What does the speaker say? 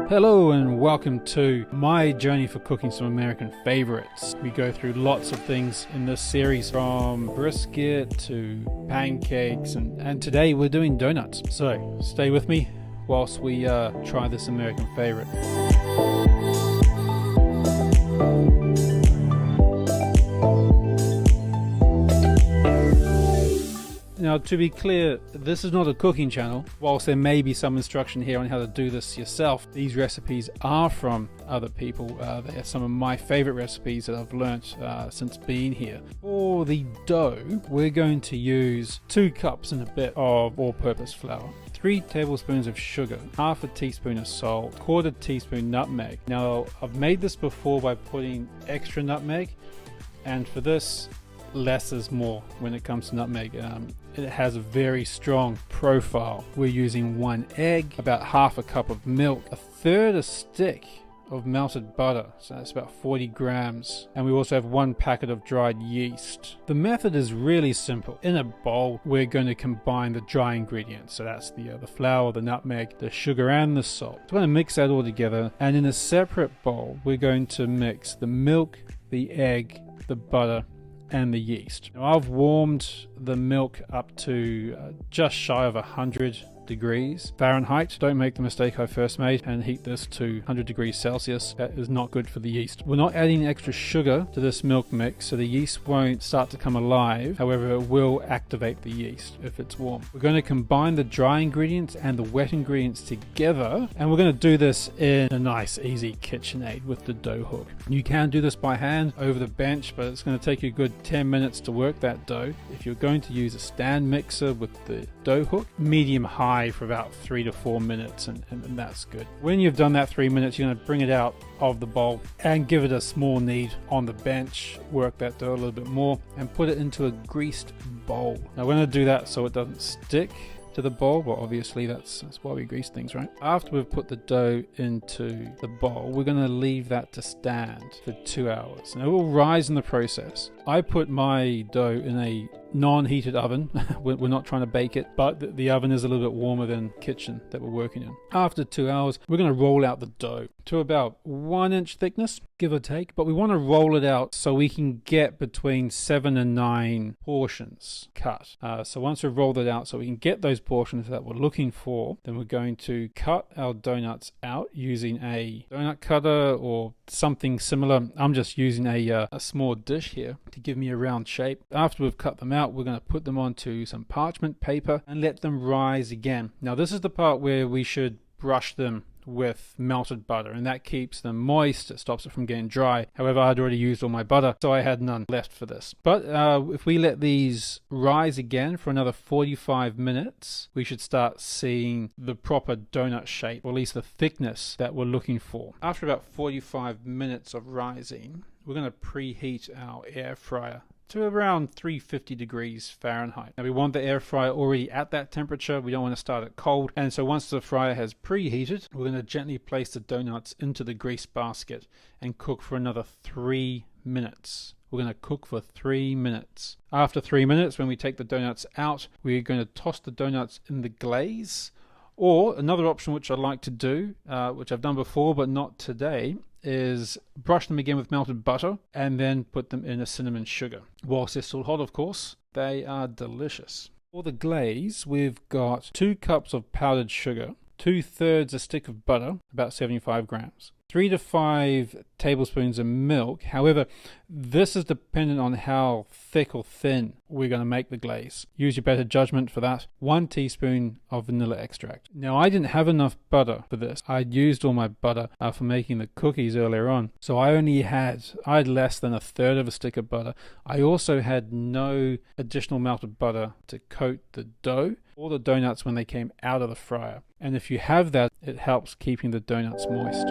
Hello and welcome to my journey for cooking some American favorites. We go through lots of things in this series, from brisket to pancakes, and today we're doing donuts. So stay with me whilst we try this American favorite. Now, to be clear, this is not a cooking channel. Whilst there may be some instruction here on how to do this yourself, these recipes are from other people. They are some of my favorite recipes that I've learnt since being here. For the dough, we're going to use 2 cups and a bit of all-purpose flour, 3 tablespoons of sugar, half a teaspoon of salt, 1/4 teaspoon nutmeg. Now, I've made this before by putting extra nutmeg, and for this, less is more when it comes to nutmeg. It has a very strong profile. We're using 1 egg, about half a cup of milk, 1/3 a stick of melted butter, so that's about 40 grams, and we also have 1 packet of dried yeast. The method is really simple. In a bowl, we're going to combine the dry ingredients, so that's the flour, the nutmeg, the sugar, and the salt. We're going to mix that all together, and in a separate bowl, we're going to mix the milk, the egg, the butter, and the yeast. Now, I've warmed the milk up to just shy of 100 degrees Fahrenheit. Don't make the mistake I first made and heat this to 100 degrees Celsius. That is not good for the yeast. We're not adding extra sugar to this milk mix, so the yeast won't start to come alive. However, it will activate the yeast if it's warm. We're going to combine the dry ingredients and the wet ingredients together, and we're going to do this in a nice easy KitchenAid with the dough hook. You can do this by hand over the bench, but it's going to take you a good 10 minutes to work that dough. If you're going to use a stand mixer with the dough hook, medium high for about 3 to 4 minutes, and that's good. When you've done that 3 minutes, you're going to bring it out of the bowl and give it a small knead on the bench. Work that dough a little bit more and put it into a greased bowl. Now we're going to do that so it doesn't stick to the bowl. Well, obviously that's why we grease things, right? After we've put the dough into the bowl, we're going to leave that to stand for 2 hours, and it will rise in the process. I put my dough in a non-heated oven. We're not trying to bake it, but the oven is a little bit warmer than kitchen that we're working in. After 2 hours, we're going to roll out the dough to about 1 inch thickness, give or take, but we want to roll it out so we can get between 7 and 9 portions cut. So once we've rolled it out so we can get those portions that we're looking for, then we're going to cut our donuts out using a donut cutter or something similar. I'm just using a small dish here to give me a round shape. After we've cut them out, we're going to put them onto some parchment paper and let them rise again. Now this is the part where we should brush them with melted butter, and that keeps them moist. It stops it from getting dry. However, I'd already used all my butter, so I had none left for this. But if we let these rise again for another 45 minutes, we should start seeing the proper donut shape, or at least the thickness that we're looking for. After about 45 minutes of rising, we're going to preheat our air fryer to around 350 degrees Fahrenheit. Now we want the air fryer already at that temperature. We don't want to start it cold. And so once the fryer has preheated, we're going to gently place the donuts into the grease basket and cook for another 3 minutes. We're going to cook for 3 minutes. After 3 minutes, when we take the donuts out, we're going to toss the donuts in the glaze. Or another option which I like to do, which I've done before but not today, is brush them again with melted butter and then put them in a cinnamon sugar. Whilst they're still hot, of course, they are delicious. For the glaze, we've got 2 cups of powdered sugar, 2/3 a stick of butter, about 75 grams, 3 to 5 tablespoons of milk. However, this is dependent on how thick or thin we're going to make the glaze. Use your better judgment for that. 1 teaspoon of vanilla extract. Now, I didn't have enough butter for this. I'd used all my butter for making the cookies earlier on. So I had less than 1/3 of a stick of butter. I also had no additional melted butter to coat the dough or the donuts when they came out of the fryer. And if you have that, it helps keeping the donuts moist.